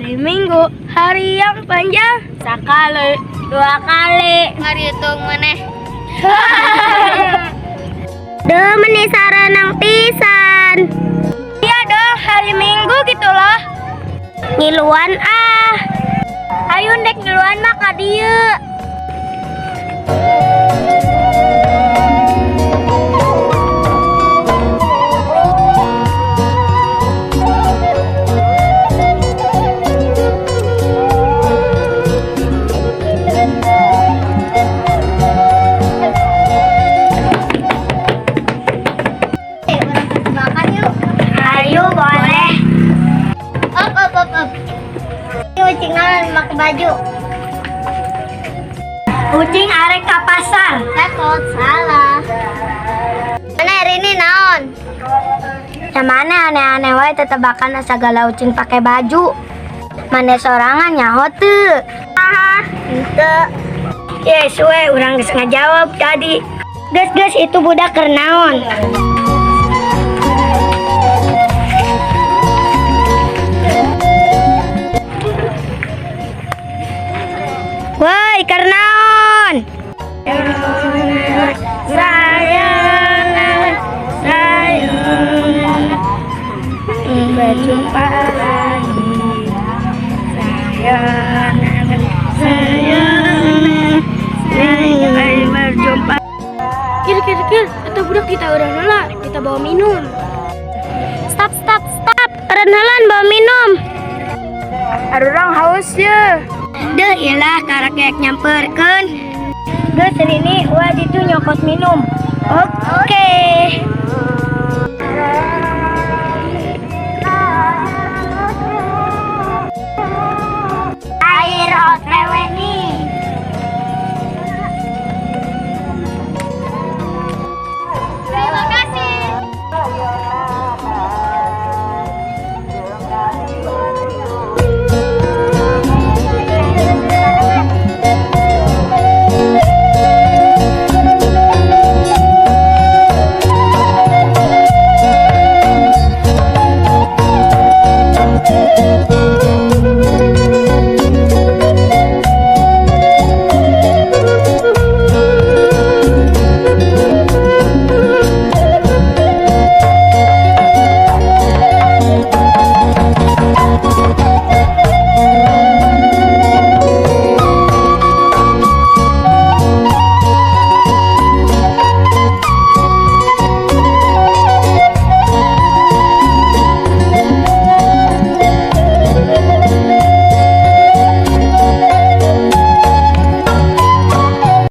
Hari Minggu, hari yang panjang. Sekali, 2 kali. Mari hitung maneh. Duh, meni saranang pisan. Iya dong, hari Minggu gitu loh. Ngiluan ah. Ayo dek duluan mah ka dieu. Ayo boleh. Up. Ucingan make baju. Ucing arek ka pasar. Takut salah. Mana hari ini naon? Yang mana aneh-aneh wae tetebakan segala ucing pakai baju. Mana sorangan nyaho teu? Henteu. Yes, we urang geus ngajawab tadi. Geus itu budak keur naon? Woi, keur naon? Sayang, berjumpa lagi. Sayang, berjumpa. Kir, kata budak kita udah nolak, kita bawa minum. Stop. Kerenhalan bawa minum. Arurang haus ya. Deh, iyalah karak kayak nyamperkeun. Geus ini wah itu nyokot minum. Oke. Air OTW nih.